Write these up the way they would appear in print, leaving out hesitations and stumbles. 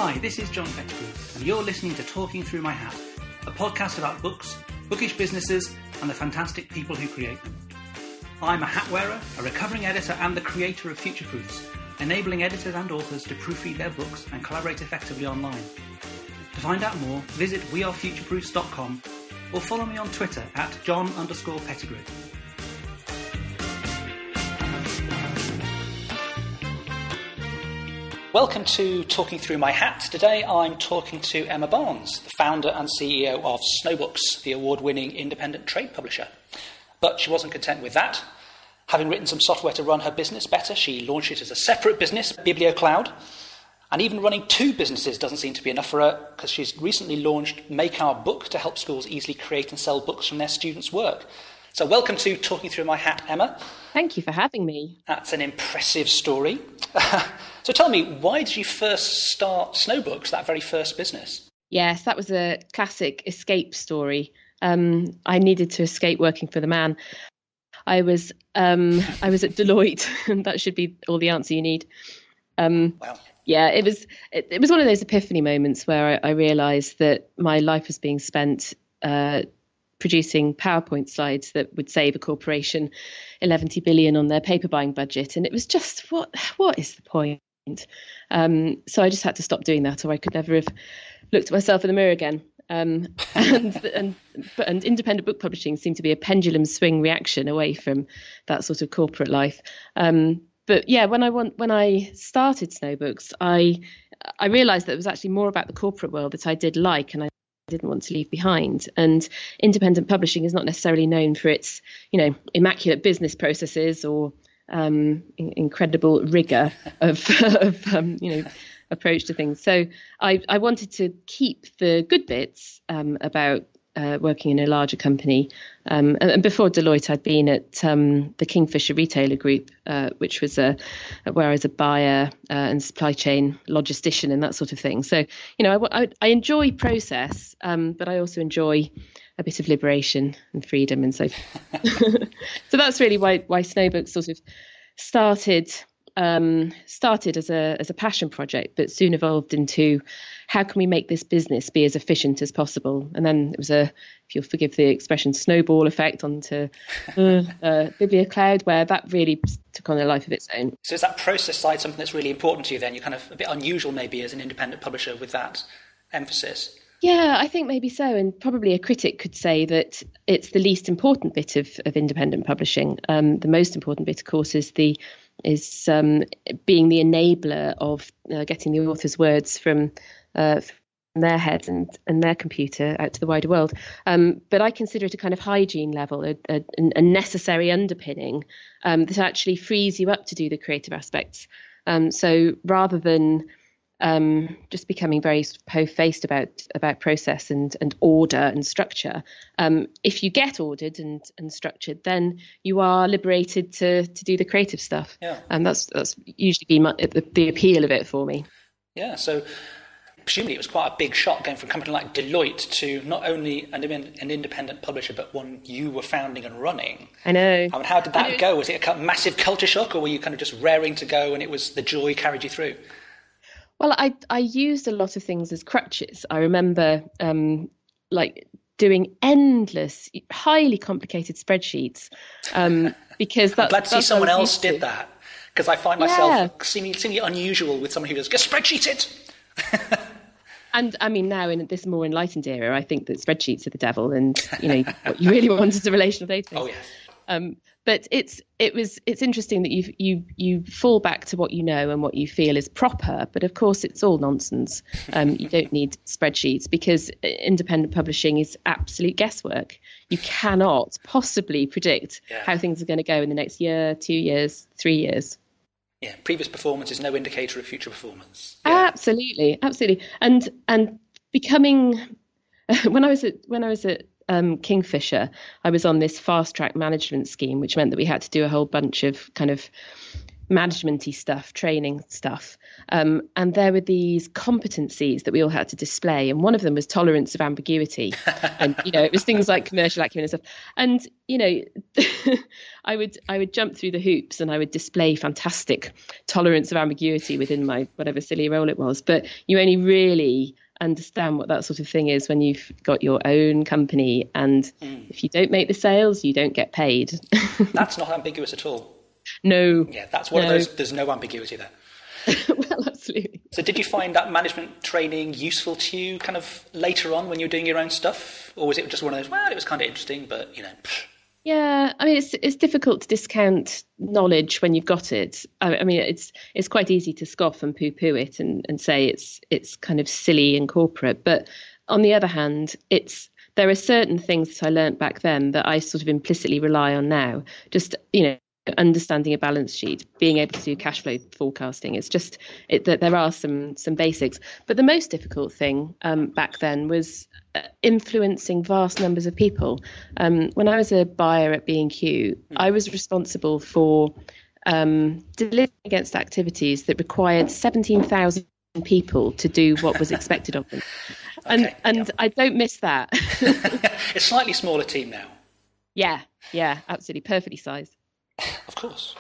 Hi, this is John Pettigrew, and you're listening to Talking Through My Hat, a podcast about books, bookish businesses, and the fantastic people who create them. I'm a hat wearer, a recovering editor, and the creator of Future Proofs, enabling editors and authors to proofread their books and collaborate effectively online. To find out more, visit wearefutureproofs.com or follow me on Twitter at John_Pettigrew. Welcome to Talking Through My Hat. Today I'm talking to Emma Barnes, the founder and CEO of Snowbooks, the award-winning independent trade publisher. But she wasn't content with that. Having written some software to run her business better, she launched it as a separate business, Bibliocloud. And even running two businesses doesn't seem to be enough for her, because she's recently launched Make Our Book to help schools easily create and sell books from their students' work. So welcome to Talking Through My Hat, Emma. Thank you for having me. That's an impressive story. So tell me, why did you first start Snowbooks, that very first business? Yes, that was a classic escape story. I needed to escape working for the man. I was at Deloitte, and that should be all the answer you need. Wow. Yeah, it was one of those epiphany moments where I realised that my life was being spent producing PowerPoint slides that would save a corporation 11 billion on their paper buying budget, and it was just what is the point? So I just had to stop doing that, or I could never have looked at myself in the mirror again. And independent book publishing seemed to be a pendulum swing reaction away from that sort of corporate life. But yeah, when I started Snowbooks, I realised that it was actually more about the corporate world that I did like, and I didn't want to leave behind. And independent publishing is not necessarily known for its, immaculate business processes or incredible rigor of approach to things. So I wanted to keep the good bits about working in a larger company. And before Deloitte, I'd been at the Kingfisher Retailer Group, which was where I was a buyer and supply chain logistician and that sort of thing. So, I enjoy process, but I also enjoy a bit of liberation and freedom. And so so that's really why Snowbooks sort of started as a passion project, but soon evolved into how can we make this business be as efficient as possible? And then it was if you'll forgive the expression, snowball effect onto Bibliocloud, where that really took on a life of its own. So is that process side something that's really important to you then? You're kind of a bit unusual maybe as an independent publisher with that emphasis. Yeah, I think maybe so. And probably a critic could say that it's the least important bit of independent publishing. The most important bit, of course, is being the enabler of getting the author's words from their head and their computer out to the wider world. But I consider it a kind of hygiene level, a necessary underpinning that actually frees you up to do the creative aspects. So rather than just becoming very po-faced about process and order and structure, if you get ordered and structured, then you are liberated to do the creative stuff. Yeah. And that's usually been the appeal of it for me. Yeah. So presumably it was quite a big shot going from a company like Deloitte to not only an independent publisher, but one you were founding and running. I know. I mean, how did that go? Was it a massive culture shock, or were you kind of just raring to go and it was the joy carried you through? Well, I used a lot of things as crutches. I remember doing endless, highly complicated spreadsheets because I'm glad to see someone else did that, because I find myself seemingly unusual with someone who does just spreadsheet it. And I mean, now in this more enlightened era, I think that spreadsheets are the devil, and what you really want is a relational database. Oh yes. But it's interesting that you fall back to what you know and what you feel is proper, but of course it's all nonsense. You don't need spreadsheets, because independent publishing is absolute guesswork. You cannot possibly predict how things are going to go in the next year, 2 years, 3 years. Yeah, previous performance is no indicator of future performance. Yeah. Absolutely. And becoming when I was at Kingfisher, I was on this fast track management scheme, which meant that we had to do a whole bunch of kind of managementy stuff, training stuff. And there were these competencies that we all had to display. And one of them was tolerance of ambiguity. And, it was things like commercial acumen and stuff. And, I would jump through the hoops and I would display fantastic tolerance of ambiguity within my whatever silly role it was. But you only really understand what that sort of thing is when you've got your own company. And if you don't make the sales, you don't get paid. That's not ambiguous at all. No. Yeah, that's one of those, there's no ambiguity there. Well, absolutely. So did you find that management training useful to you kind of later on when you were doing your own stuff? Or was it just one of those, well, it was kind of interesting, but, Yeah, I mean, it's difficult to discount knowledge when you've got it. I mean, it's quite easy to scoff and poo-poo it and say it's kind of silly and corporate. But on the other hand, there are certain things that I learnt back then that I sort of implicitly rely on now. Just, understanding a balance sheet, being able to do cash flow forecasting. It's just that there are some basics. But the most difficult thing back then was influencing vast numbers of people. When I was a buyer at B&Q, I was responsible for delivering against activities that required 17,000 people to do what was expected of them. And I don't miss that. It's a slightly smaller team now. Yeah, absolutely. Perfectly sized. Of course.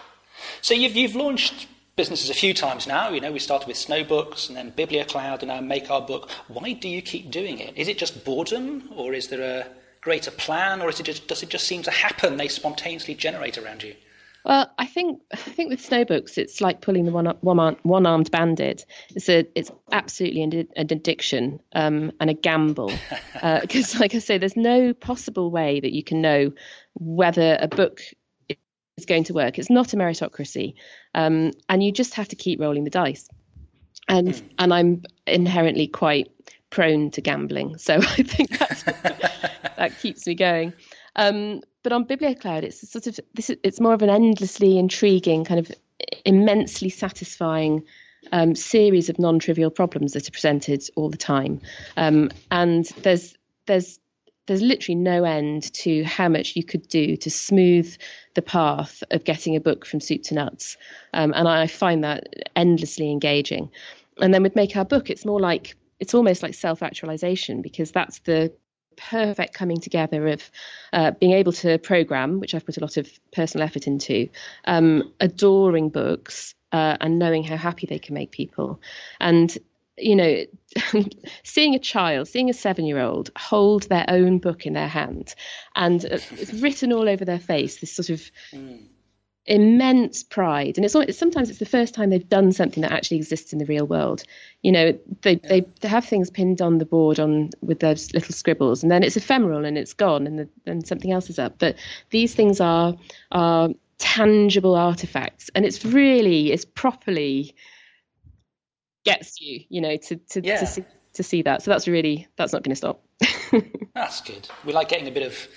So you've launched businesses a few times now. We started with Snowbooks and then Bibliocloud and now Make Our Book. Why do you keep doing it? Is it just boredom, or is there a greater plan, or does it just seem to happen? They spontaneously generate around you. Well, I think with Snowbooks, it's like pulling the one-armed bandit. It's absolutely an addiction and a gamble, because, like I say, there's no possible way that you can know whether a book is going to work. It's not a meritocracy, and you just have to keep rolling the dice. And I'm inherently quite prone to gambling, so I think that keeps me going. But on Bibliocloud, it's more of an endlessly intriguing, kind of immensely satisfying series of non-trivial problems that are presented all the time, and there's literally no end to how much you could do to smooth the path of getting a book from soup to nuts, and I find that endlessly engaging. And then with Make Our Book, it's almost like self-actualization, because that's the perfect coming together of being able to program, which I've put a lot of personal effort into, adoring books and knowing how happy they can make people. And, seeing a 7-year-old hold their own book in their hand, and it's written all over their face, this sort of immense pride. And sometimes it's the first time they've done something that actually exists in the real world. They have things pinned on the board with those little scribbles, and then it's ephemeral and it's gone, and then something else is up. But these things are tangible artifacts, and it's properly gets you, to see that. So that's not going to stop. That's good. We like getting a bit of,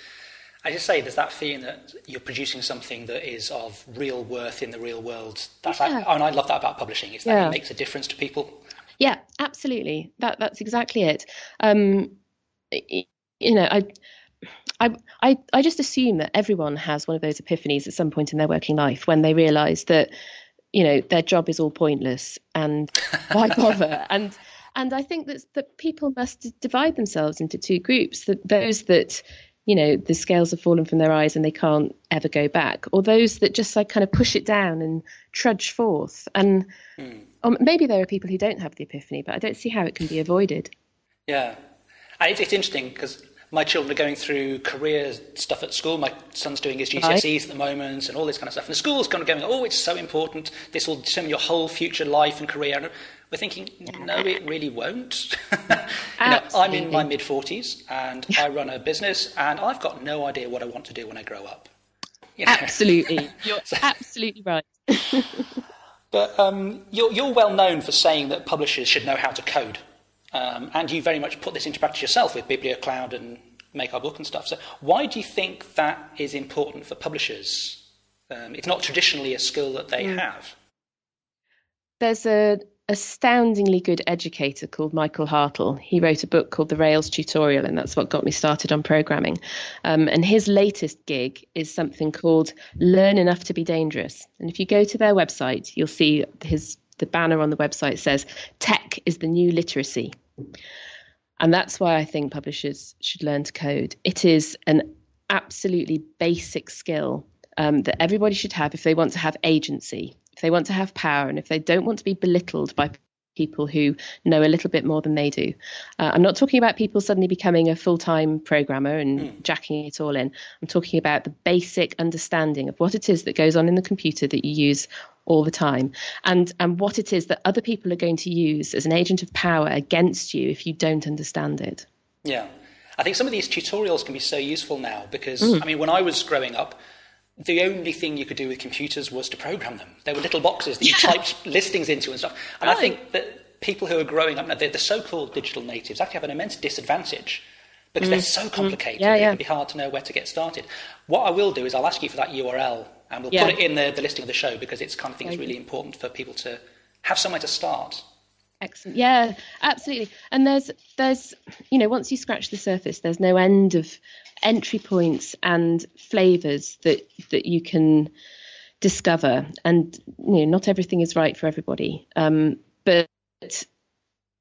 I just say, there's that feeling that you're producing something that is of real worth in the real world. And I love that about publishing, is that it makes a difference to people. Yeah, absolutely. That's exactly it. I just assume that everyone has one of those epiphanies at some point in their working life when they realise that, their job is all pointless and why bother? And I think that people must divide themselves into two groups: that those that, the scales have fallen from their eyes and they can't ever go back, or those that just kind of push it down and trudge forth. And maybe there are people who don't have the epiphany, but I don't see how it can be avoided. Yeah. And it's interesting because my children are going through career stuff at school. My son's doing his GCSEs at the moment and all this kind of stuff. And the school's kind of going, oh, it's so important. This will determine your whole future life and career. And we're thinking, no, it really won't. I'm in my mid-40s and I run a business and I've got no idea what I want to do when I grow up. Absolutely. You're absolutely right. But you're well known for saying that publishers should know how to code. And you very much put this into practice yourself with Bibliocloud and Make Our Book and stuff. So why do you think that is important for publishers? It's not traditionally a skill that they have. There's a astoundingly good educator called Michael Hartle. He wrote a book called The Rails Tutorial, and that's what got me started on programming. And his latest gig is something called Learn Enough to Be Dangerous. And if you go to their website, you'll see the banner on the website says, "Tech is the new literacy." And that's why I think publishers should learn to code. It is an absolutely basic skill that everybody should have if they want to have agency, if they want to have power, and if they don't want to be belittled by people who know a little bit more than they do. I'm not talking about people suddenly becoming a full-time programmer and jacking it all in. I'm talking about the basic understanding of what it is that goes on in the computer that you use all the time, and what it is that other people are going to use as an agent of power against you if you don't understand it. Yeah. I think some of these tutorials can be so useful now because, I mean, when I was growing up, the only thing you could do with computers was to program them. There were little boxes that you typed listings into and stuff. And I think that people who are growing up now, the so-called digital natives, actually have an immense disadvantage because they're so complicated. It can be hard to know where to get started. What I will do is I'll ask you for that URL and we'll put it in the listing of the show because it's kind of thing is really important for people to have somewhere to start. Excellent. Yeah, absolutely. And there's once you scratch the surface, there's no end of entry points and flavors that you can discover. And not everything is right for everybody. But it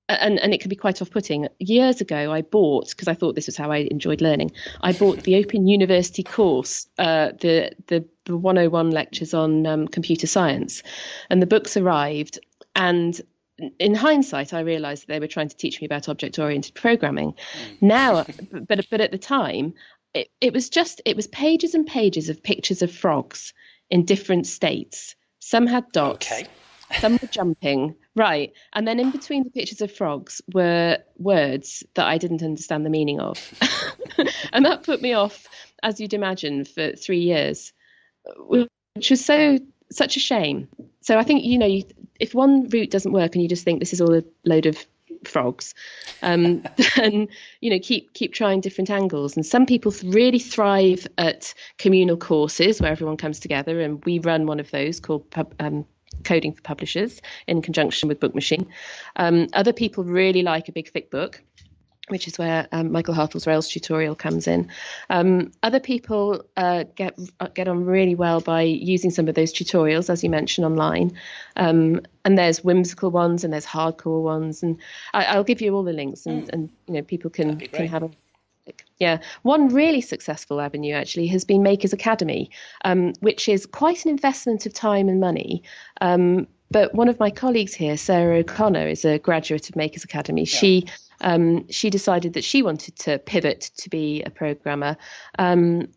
can be quite off-putting. Years ago, I bought, because I thought this was how I enjoyed learning, I bought the Open University course, the 101 lectures on computer science, and the books arrived, and in hindsight, I realised that they were trying to teach me about object-oriented programming. Now, but at the time, it was pages and pages of pictures of frogs in different states. Some had dots, some were jumping, right? And then in between the pictures of frogs were words that I didn't understand the meaning of, and that put me off, as you'd imagine, for 3 years, which was such a shame. So I think if one route doesn't work and you just think this is all a load of frogs, then keep trying different angles. And some people really thrive at communal courses where everyone comes together, and we run one of those called Coding for Publishers in conjunction with Book Machine. Other people really like a big thick book, which is where Michael Hartle's Rails tutorial comes in. Other people get on really well by using some of those tutorials, as you mentioned, online. And there's whimsical ones and there's hardcore ones. And I'll give you all the links, and people can have a look. Yeah. One really successful avenue actually has been Makers Academy, which is quite an investment of time and money. But one of my colleagues here, Sarah O'Connor, is a graduate of Makers Academy. Yeah. She decided that she wanted to pivot to be a programmer, and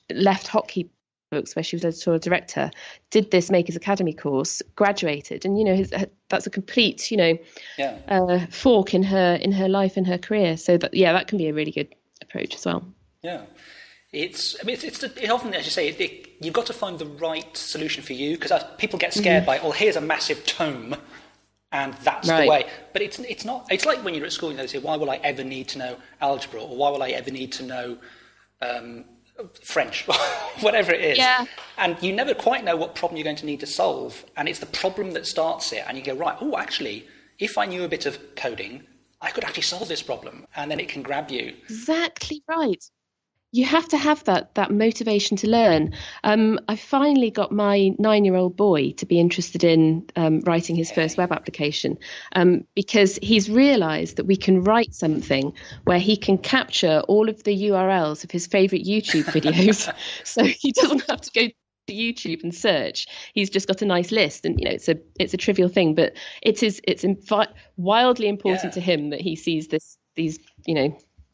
left Hotkey Books, where she was editorial director, did this Makers Academy course, graduated, and that's a complete fork in her life and her career. So that can be a really good approach as well. Yeah. It often, as you say, you've got to find the right solution for you, because people get scared by, here's a massive tome, and that's the way. But it's not. It's like when you're at school, they say, why will I ever need to know algebra, or why will I ever need to know French, whatever it is. Yeah. And you never quite know what problem you're going to need to solve, and it's the problem that starts it, and you go, right, actually, if I knew a bit of coding, I could actually solve this problem, and then it can grab you. Exactly right. You have to have that motivation to learn. I finally got my 9-year-old boy to be interested in writing his first web application, because he's realised that we can write something where he can capture all of the URLs of his favourite YouTube videos, so he doesn't have to go to YouTube and search. He's just got a nice list, and it's a trivial thing, but it's wildly important to him that he sees these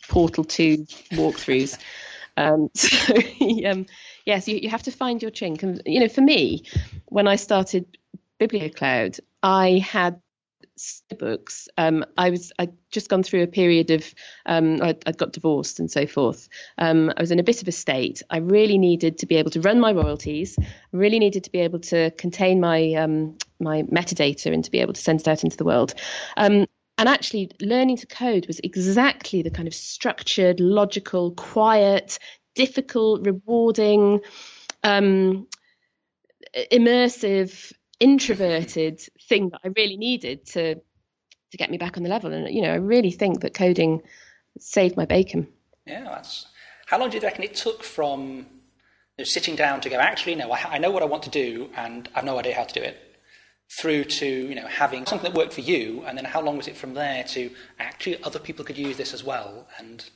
Portal 2 walkthroughs. So you have to find your chink. And for me, when I started Bibliocloud, I had Snowbooks. I'd just gone through a period of I'd got divorced and so forth. I was in a bit of a state. I really needed to be able to run my royalties. I really needed to be able to contain my my metadata and to be able to send it out into the world. And actually, learning to code was exactly the kind of structured, logical, quiet, difficult, rewarding, immersive, introverted thing that I really needed to get me back on the level. And, I really think that coding saved my bacon. Yeah, how long do you reckon it took from sitting down to go, actually, no, I know what I want to do and I've no idea how to do it, through to, having something that worked for you, and then how long was it from there to actually other people could use this as well and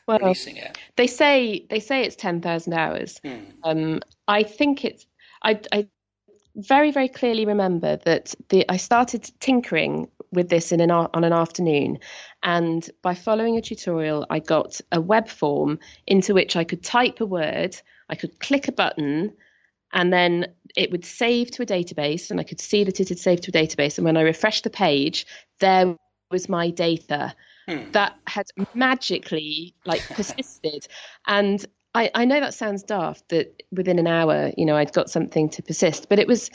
releasing it? They say it's 10,000 hours. I think I very, very clearly remember that I started tinkering with this on an afternoon, and by following a tutorial, I got a web form into which I could type a word, I could click a button, and then it would save to a database, and I could see that it had saved to a database. And when I refreshed the page, there was my data that had magically persisted. And I know that sounds daft, that within an hour, I'd got something to persist, but it was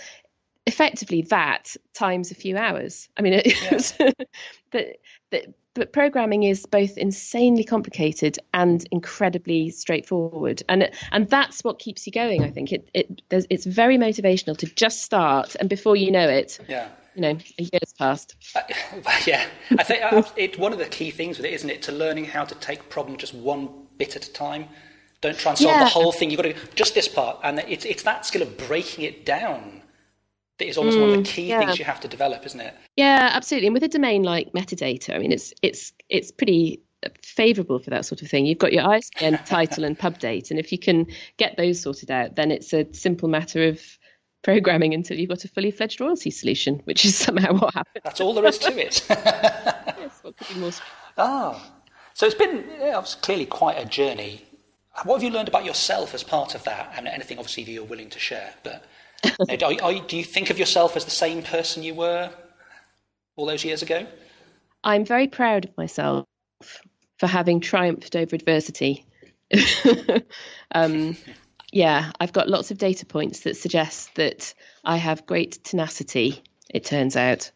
effectively that times a few hours. I mean, but programming is both insanely complicated and incredibly straightforward, and that's what keeps you going. I think it's very motivational to just start, and before you know it, a year's passed. I think it's one of the key things with it, isn't it? To learning how to take a problem just one bit at a time. Don't try and solve the whole thing. You've got to just this part, and it's that skill of breaking it down that is almost one of the key things you have to develop, isn't it? Yeah, absolutely. And with a domain like metadata, I mean, it's pretty favourable for that sort of thing. You've got your ISBN, title, and pub date, and if you can get those sorted out, then it's a simple matter of programming until you've got a fully fledged royalty solution, which is somehow what happened. That's all there is to it. Yes, what could be more? So it's been clearly quite a journey. What have you learned about yourself as part of that? And anything, obviously, that you're willing to share, but. Do you think of yourself as the same person you were all those years ago? I'm very proud of myself for having triumphed over adversity. I've got lots of data points that suggest that I have great tenacity, it turns out.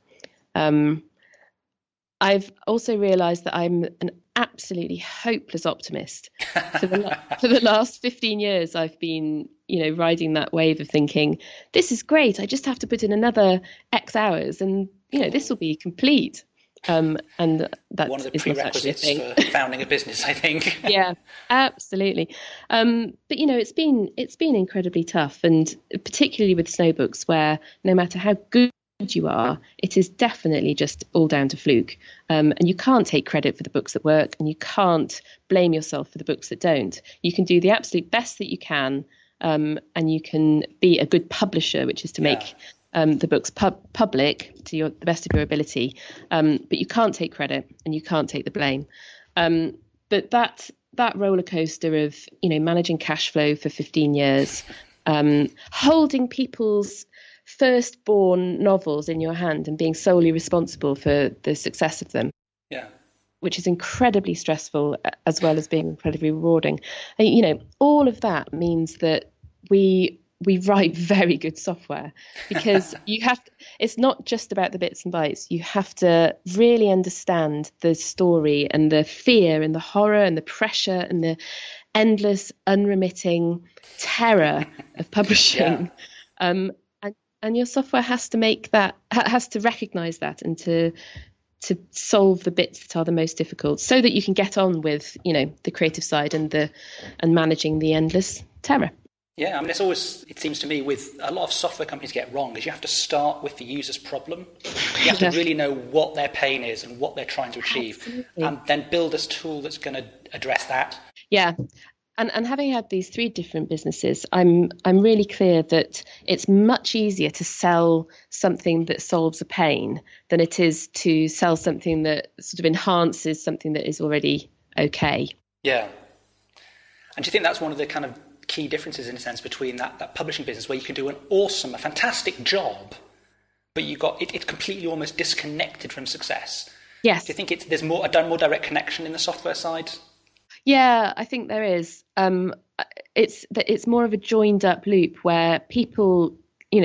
I've also realised that I'm an absolutely hopeless optimist. For the last 15 years, I've been, riding that wave of thinking, this is great. I just have to put in another X hours and, this will be complete. And that's one of the prerequisites for founding a business, I think. Yeah, absolutely. But it's been incredibly tough, and particularly with Snowbooks, where no matter how good you are, it is definitely just all down to fluke, and you can't take credit for the books that work, and you can't blame yourself for the books that don't. You can do the absolute best that you can, and you can be a good publisher, which is to make the books public to the best of your ability, but you can't take credit and you can't take the blame. But that roller coaster of managing cash flow for 15 years, holding people's firstborn novels in your hand and being solely responsible for the success of them, which is incredibly stressful as well as being incredibly rewarding. And, all of that means that we write very good software, because it's not just about the bits and bytes. You have to really understand the story and the fear and the horror and the pressure and the endless unremitting terror of publishing. And your software has to recognize that and to solve the bits that are the most difficult, so that you can get on with, the creative side and managing the endless terror. Yeah, I mean, it seems to me, with a lot of software companies get wrong, is you have to start with the user's problem. You have to really know what their pain is and what they're trying to achieve. Absolutely. And then build a tool that's going to address that. Yeah. And having had these 3 different businesses, I'm really clear that it's much easier to sell something that solves a pain than it is to sell something that sort of enhances something that is already okay. Yeah. And do you think that's one of the kind of key differences, in a sense, between that publishing business, where you can do a fantastic job, but it's completely almost disconnected from success? Yes. Do you think there's more direct connection in the software side? Yeah, I think there is. It's more of a joined up loop where people,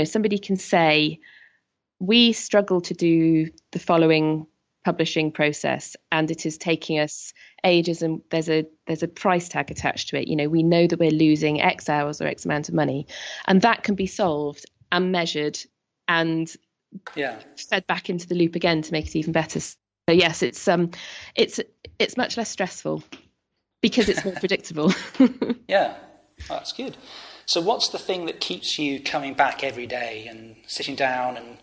somebody can say, we struggle to do the following publishing process and it is taking us ages, and there's a price tag attached to it. We know that we're losing X hours or X amount of money, and that can be solved and measured and fed back into the loop again to make it even better. So yes, it's much less stressful because it's more predictable. Yeah, that's good. So what's the thing that keeps you coming back every day and sitting down and,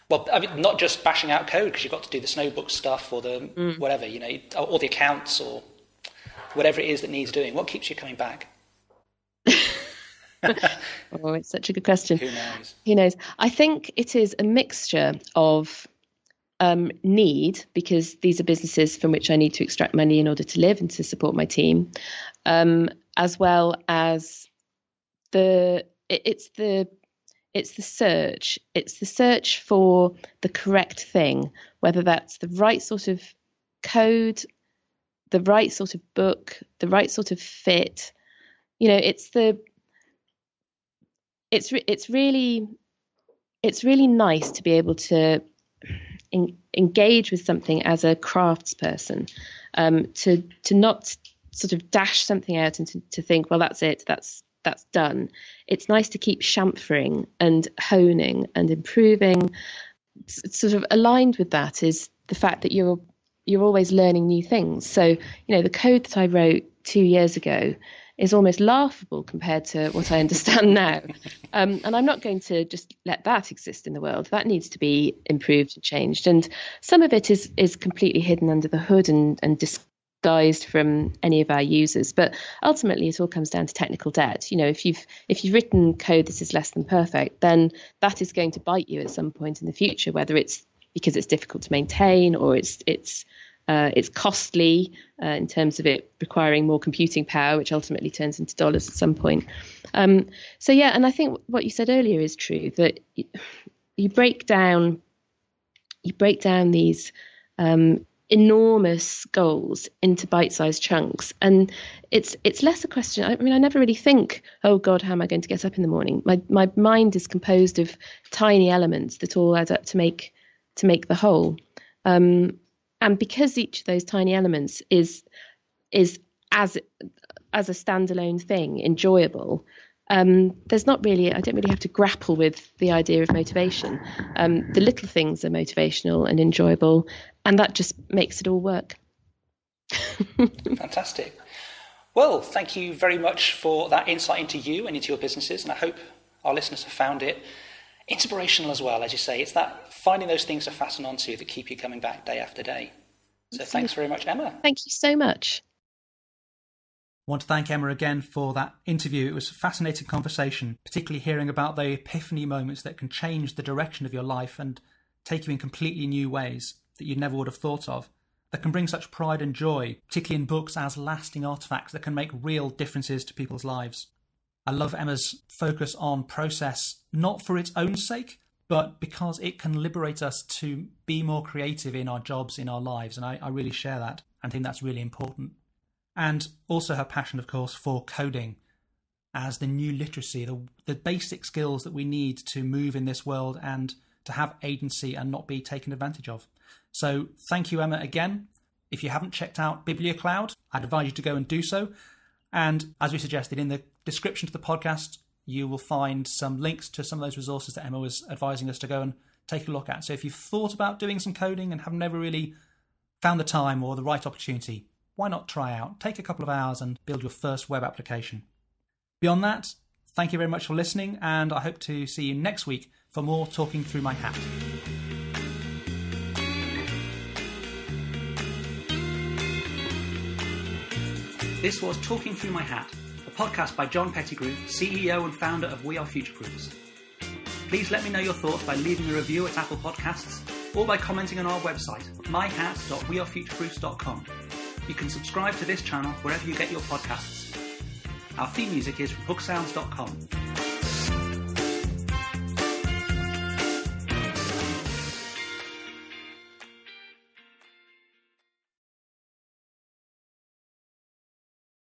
well, I mean, not just bashing out code because you've got to do the Snowbooks stuff or the whatever, you know, or the accounts or whatever it is that needs doing. What keeps you coming back? Oh, it's such a good question. Who knows? I think it is a mixture of need, because these are businesses from which I need to extract money in order to live and to support my team, as well as it's the search. It's the search for the correct thing, whether that's the right sort of code, the right sort of book, the right sort of fit. You know, it's really nice to be able to engage with something as a craftsperson, to not sort of dash something out and to think, well, that's it, that's done. It's nice to keep chamfering and honing and improving. Sort of aligned with that is the fact that you're always learning new things. So, you know, the code that I wrote 2 years ago is almost laughable compared to what I understand now. And I'm not going to just let that exist in the world. That needs to be improved and changed. And some of it is completely hidden under the hood and disguised from any of our users. But ultimately, it all comes down to technical debt. You know, if you've written code that is less than perfect, then that is going to bite you at some point in the future, whether it's because it's difficult to maintain or it's costly in terms of it requiring more computing power, which ultimately turns into dollars at some point. So yeah, and I think what you said earlier is true, that you break down these enormous goals into bite-sized chunks, and it's less a question. I mean, I never really think, oh God, how am I going to get up in the morning? My mind is composed of tiny elements that all add up to make the whole. And because each of those tiny elements is as a standalone thing enjoyable, I don't really have to grapple with the idea of motivation. The little things are motivational and enjoyable, and that just makes it all work. Fantastic. Well, thank you very much for that insight into you and into your businesses, and I hope our listeners have found it inspirational as well. As you say, it's that finding those things to fasten onto that keep you coming back day after day. So thanks very much, Emma. Thank you so much. I want to thank Emma again for that interview. It was a fascinating conversation, particularly hearing about the epiphany moments that can change the direction of your life and take you in completely new ways that you never would have thought of, that can bring such pride and joy, particularly in books as lasting artefacts that can make real differences to people's lives. I love Emma's focus on process, not for its own sake, but because it can liberate us to be more creative in our jobs, in our lives. And I really share that and think that's really important. And also her passion, of course, for coding as the new literacy, the basic skills that we need to move in this world and to have agency and not be taken advantage of. So thank you, Emma, again. If you haven't checked out Bibliocloud, I'd advise you to go and do so. And as we suggested, in the description to the podcast, you will find some links to some of those resources that Emma was advising us to go and take a look at. So if you've thought about doing some coding and have never really found the time or the right opportunity, why not try out? Take a couple of hours and build your first web application. Beyond that, thank you very much for listening, and I hope to see you next week for more Talking Through My Hat. This was Talking Through My Hat, a podcast by John Pettigrew, CEO and founder of We Are Futureproofs. Please let me know your thoughts by leaving a review at Apple Podcasts or by commenting on our website, myhat.wearefutureproofs.com. You can subscribe to this channel wherever you get your podcasts. Our theme music is from hooksounds.com.